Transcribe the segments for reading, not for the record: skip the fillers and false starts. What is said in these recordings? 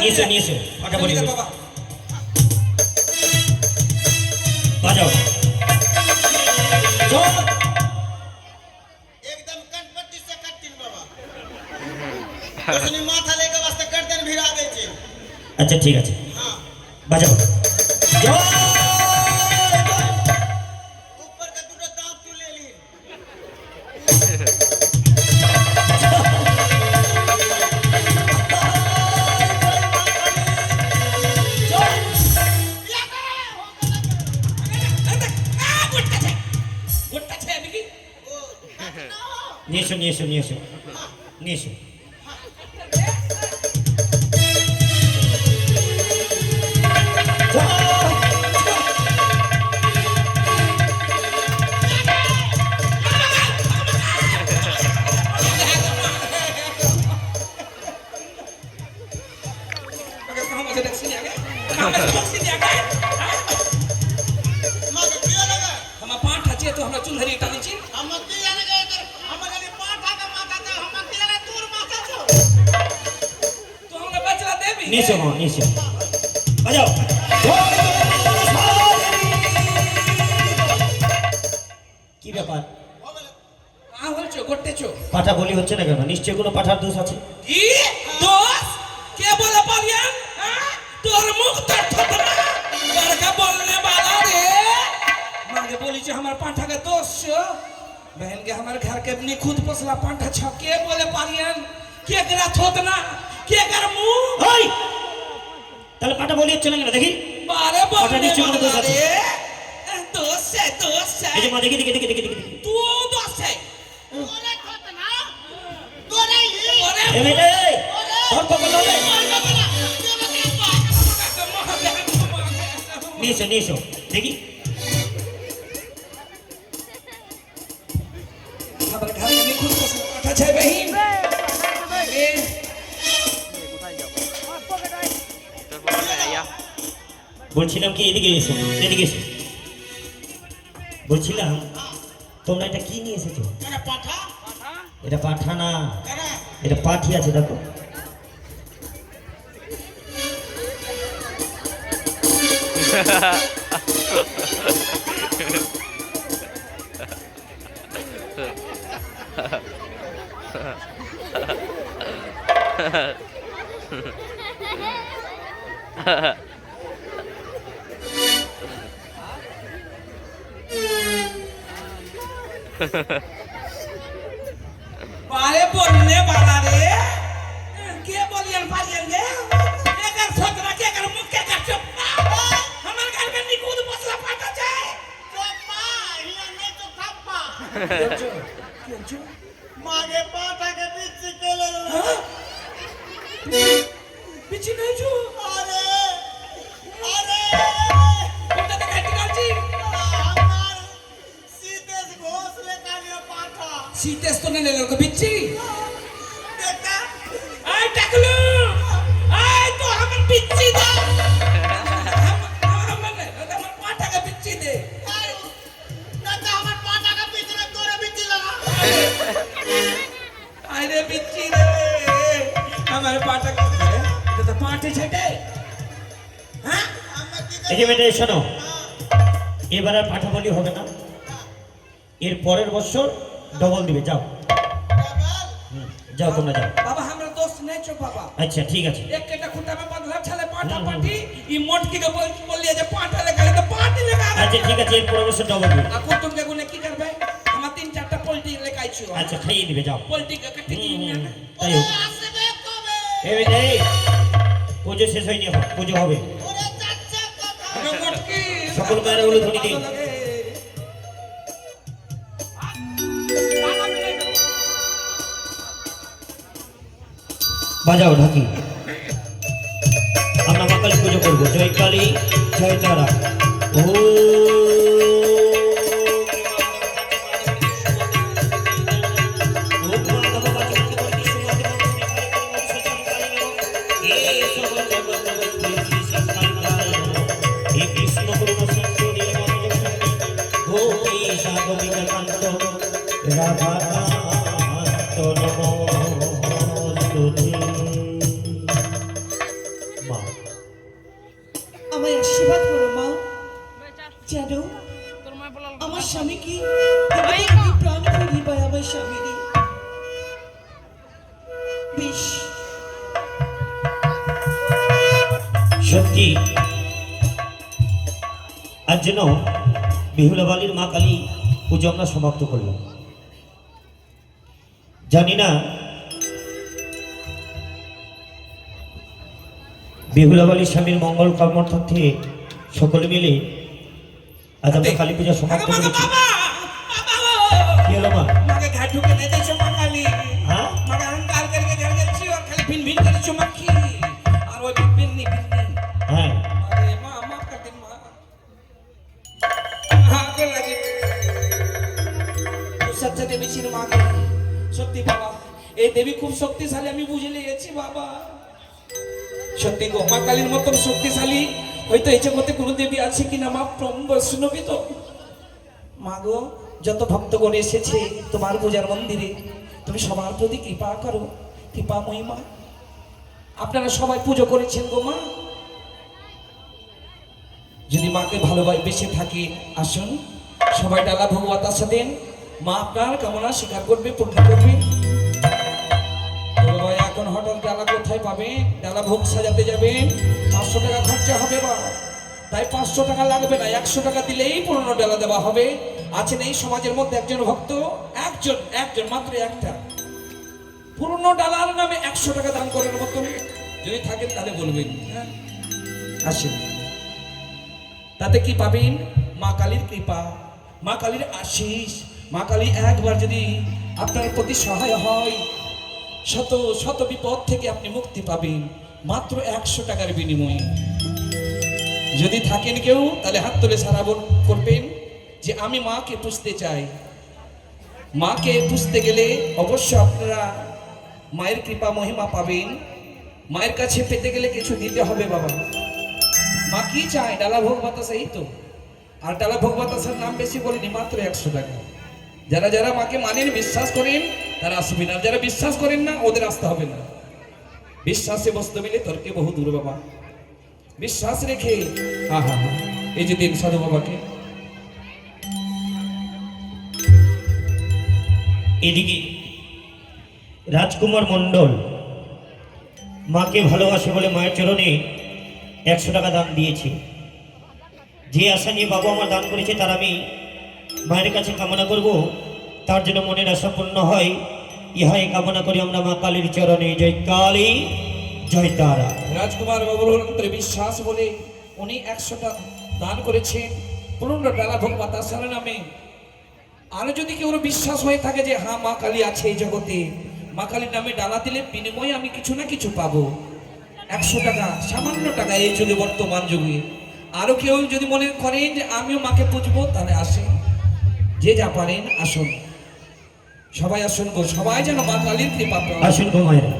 নিয়েছো নিয়েছো পাটা বলি বাবা বাজাও एकदम कटपट्टी से कट्टिन बाबा उसने माथा लेके वास्ते गर्दन भिड़ा दे छे अच्छा ठीक है हां बाजाओ ऊपर का दुटा दांत तू ले ली নিয়েছো নিয়েছো নিয়েছো নিয়েছো নিয়েছো হ্যাঁ নিয়েছো বাজাও কি ব্যাপার পাঠা বলি হচ্ছে না কেন নিশ্চয় কোনো পাঠার দোষ আছে কি দোষ কে বলে পারিয়ান তোর মুখ তোর থতনা কারকা বলने वाला रे मांगे बोली जे हमार पांठा का दोष बहन के हमारे घर के अपनी खुद पोसला पांठा छके बोले पारियान के करा थोतना के कर मुंह ওই তাহলে পাঠা বলি হচ্ছে না কেন দেখি बारे পাঠা बोलने নিশ্চয় কোনো দোষ वाला আছে रे दोष है এই যে মা দেখি দেখি দেখি দেখি দেখি तू दोष है तोरे खतना तोरे ही अरे এ বেটা এই ধর পকড় ললে নিয়েছো নিয়েছো দেখি हमारे घर में खुद पोसला पांठा छै बहिन বলছিলাম কি এদিকে এসো এদিকে এসো বলছিলাম তোমরা এটা কি নিয়ে এসেছো केना पाठा এটা পাঠা না केना এটা পাঠি আছে দেখো बारे बोलने वाला रे के बोलियन पालियन गे के कर सोचना के कर मुख के कर चुप हमर घर में निकुद मसला पाटा जाए चप्पा हिया नहीं तो थप्पा मागे पाठा के बीच के ले पीछे नहीं जो अरे अरे कोटा का काटी काटी हमार सीधे से घोंसले का ये पाठा सीतेस तो नहीं ले लो बिच्ची देखा आय टकलू आय तो हमर बिच्ची दे हमर पाटा का बिच्ची दे दादा हमार पाठा का बीच में तोरे बीच लगा अरे बिच्ची रे हमारे पाटा का तो पाटे छटे हां এই যে বেটা শোনো এবার আর পাঠা বলি হবে না এর পরের বছর ডবল দিবে যাও যাও তোমরা যাও बाबा हमरा दोस्त नहीं छो बाबा আচ্ছা ঠিক আছে एक केटा खुटा में बंधला छले पाटा पाटी ई मोटकी के बोल लिया जे पाटा लगा तो पाटी लगा আচ্ছা ঠিক আছে এর পরের বছর ডবল দিবে आ कुटुम के गुने की करबे हम तीन चारटा पोल्टी लेके आइछु আচ্ছা খাইয়ে দিবে যাও पोल्टी के कट्टी दी ना তাই হোক আসবে কবে এই বেটা এই পুজো শেষ হয়নি এখন পুজো হবে ওরে যাচ্ছে কথা हम मोटकी সকল মায়েরা হলুদ ধরি দিন বাজাও ঢাকি আমরা মা কালী পুজো করবো জয় কালী জয় তারা ও আমায় আশীর্বাদ করো মা, যেন আমার স্বামীকে আমি প্রাণ ফিরি পাই আমার স্বামীরই। বেশ, সত্যি আজ যেন বেহুলা বালির মা কালী পুজো আমরা সমাপ্ত করলাম। জানি না বেহুলা বালির স্বামীর মঙ্গল কর্মার্থে সকলে মিলে আজ আমরা কালী পূজা সমাপ্ত করেছি। কি হলো মা? मागे घर ढुके नहीं दे चुमा खाली हाँ? मागे अहंकार करके घर घर छी और खाली भिन भिन करे चुमा की और वो भिन नहीं হ্যাঁ, अरे मां माफ कर दे मां हां कर लगी तो सच्चा देवी ছিল মাগে সত্যি বাবা এই দেবী খুব শক্তিশালী আমি বুঝে লিয়েছি বাবা সত্যি গো মা কালীর মতন শক্তিশালী হয়তো এই জগতে কোনো দেবী আছে কিনা মা প্রম বৈষ্ণবী তো মাগো যত ভক্তগণ এসেছে তোমার পূজার মন্দিরে তুমি সবার প্রতি কৃপা করো, কৃপা মহিমা। আপনারা সবাই পুজো করেছেন গো মা, যদি মাকে ভালোবেসে থাকি আসুন সবাই ডালা ভোগ বাতাসা দেন, মা আপনার কামনা স্বীকার করবে, পূর্ণ করবে। বাবা এখন হঠাৎ ডালা কোথায় পাবে? ডালা ভোগ সাজাতে যাবেন 500 টাকা খরচা হবে বা তাই 500 টাকা লাগবে না, 100 টাকা দিলেই পুরনো ডালা দেওয়া হবে। আছেন এই সমাজের মধ্যে একজন ভক্ত, একজন মাত্র একটা, পুরনো ডালার নামে 100 টাকা দান করার মতো যদি থাকেন তাহলে বলবেন। হ্যাঁ আসেন, তাতে কি পাবেন? মা কালীর কৃপা, মা কালীর আশীষ। মা কালী একবার যদি আপনার প্রতি সহায় হয় শত শত বিপদ থেকে আপনি মুক্তি পাবেন মাত্র 100 টাকার বিনিময়ে। যদি থাকেন কেউ তাহলে হাত তুলে সারা করবেন যে আমি মাকে পুষতে চাই। মাকে পুষতে গেলে অবশ্য আপনারা মায়ের কৃপা মহিমা পাবেন। মায়ের কাছে পেতে গেলে কিছু দিতে হবে বাবা। মা কি চায়? ডালা ভোগ বাতাসা, এই তো। আর ডালা ভোগ বাতাসার নাম বেশি বলিনি, মাত্র 100 টাকা। যারা যারা মাকে মানেন, বিশ্বাস করেন তারা আসবেন, আর যারা বিশ্বাস করেন না ওদের আসতে হবে না। বিশ্বাসে বসতে মিলে তর্কে বহু দূর বাবা। বিশ্বাস রেখে হ্যাঁ হ্যাঁ হ্যাঁ এই যে দিন সাধু বাবাকে। এদিকে রাজকুমার মণ্ডল মাকে ভালোবাসে বলে মায়ের চরণে 100 টাকা দান দিয়েছে। যে আশা নিয়ে বাবা আমার দান করেছে তার আমি মায়ের কাছে কামনা করব, তার জন্য মনের আশা পূর্ণ হয়। ইহাই কামনা করি আমরা মা কালীর চরণে। জয় কালী, জয় তারা। রাজকুমার বাবুর অন্তরে বিশ্বাস বলে উনি 100 টাকা দান করেছেন পুরনো ডালা ভোগ বাতাসার নামে। আর যদি কেউ বিশ্বাস হয়ে থাকে যে হ্যাঁ মা কালী আছে এই জগতে, মা কালীর নামে ডালা দিলে বিনিময়ে আমি কিছু না কিছু পাবো, 100 টাকা সামান্য টাকা এই যুগে, বর্তমান যুগে। আরো কেউ যদি মনে করেন যে আমিও মাকে পুজবো তাহলে আসেন, যে যা পারেন আসুন, সবাই আসুন গো, সবাই যেন মা কালীর কৃপা পান। আসুন গো মায়েরা,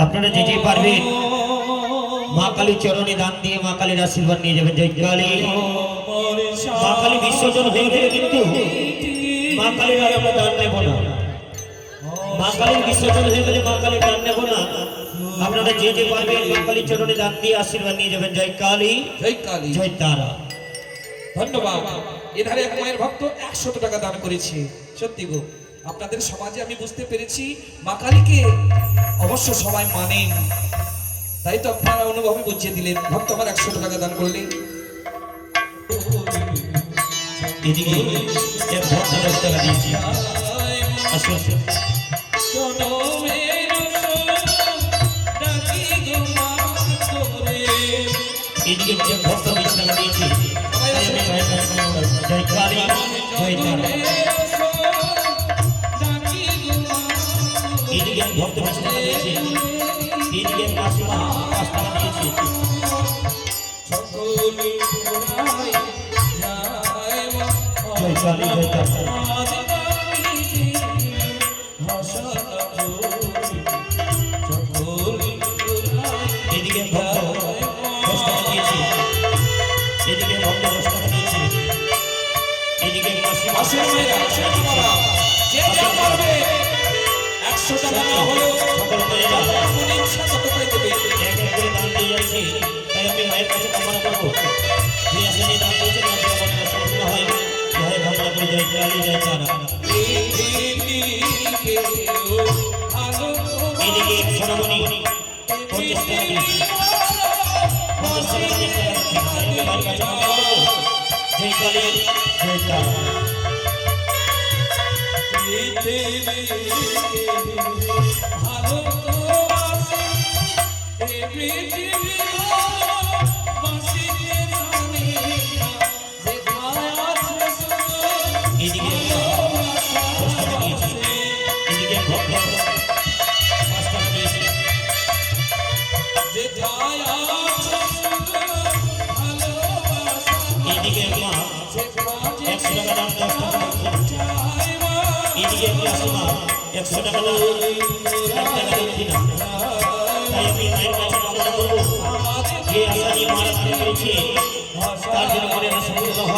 আপনারা যে যে পারবেন মা কালীর চরণে দান দিয়ে মা কালীর আশীর্বাদ নিয়ে যাবেন। জয় কালী। মা কালী বিসর্জন হয়ে গেলে কিন্তু মা কালীর আর আমরা দান নেব না। মা কালীর বিসর্জন হয়ে গেলে মা কালীর দান নেব না। আপনারা যে যে পারবেন মা কালীর চরণে দান দিয়ে আশীর্বাদ নিয়ে যাবেন। জয় কালী, জয় কালী, জয় তারা। ধন্যবাদ। এধারে এক মায়ের ভক্ত 100 টাকা দান করেছে। সত্যি গো, আপনাদের সমাজে আমি বুঝতে পেরেছি মা কালীকে অবশ্য সবাই মানেন, তাই তো আপনারা অনুভবে বুঝিয়ে দিলেন। ভক্ত আমার 100 টাকা দান করলেন। এদিকে এক ভক্ত 10 টাকা দিয়েছি। আসুন আসুন। শোনো মেরো ডাকি গো মা তোরে। এদিকে এক ভক্ত 20 টাকা দিয়েছি। জয় কালী, জয় তারা। এদিকে এক ভক্ত 20 টাকা দিয়েছি। এদিকে এক মাসিমা 5 টাকা দিয়েছি। জয় কালী, জয় তারা। এদিকে ভক্ত 10 টাকা দিয়েছি। এদিকে ভক্ত 10 টাকা দিয়েছি। এদিকে মাসিমা আসুন মেয়েরা, আসুন বাবা, যে যা পারবে 100 টাকা না হলেও সকল মেয়েরা মনে ইচ্ছা তত করে দেবে। এক এক করে দান দিয়ে যাচ্ছি। তাই আমি মায়ের কাছে কামনা করবো যে আশা নিয়ে দান দিয়েছেন আমাদের মনে সম্পূর্ণ হয় জয় ভালো করে জয় কালী জয় তারা। এদিকে সোনামণি 50 টাকা দিয়েছি, 50 টাকা দিয়ে আমি মায়ের কাছে কামনা করবো জয় কালী জয় তারা। এদিকে 10 টাকা দিয়েছি, এদিকে ভক্ত 5 টাকা দিয়েছি। এদিকে মা 100 টাকা দাম 10 টাকা এদিকে মা 100 টাকা দাম 1 টাকা দক্ষিণা। তাই আমি মায়ের কাছে কামনা করবো যে আশা নিয়ে মারা করেছি তার জন্য মনে সম্পূর্ণ হয়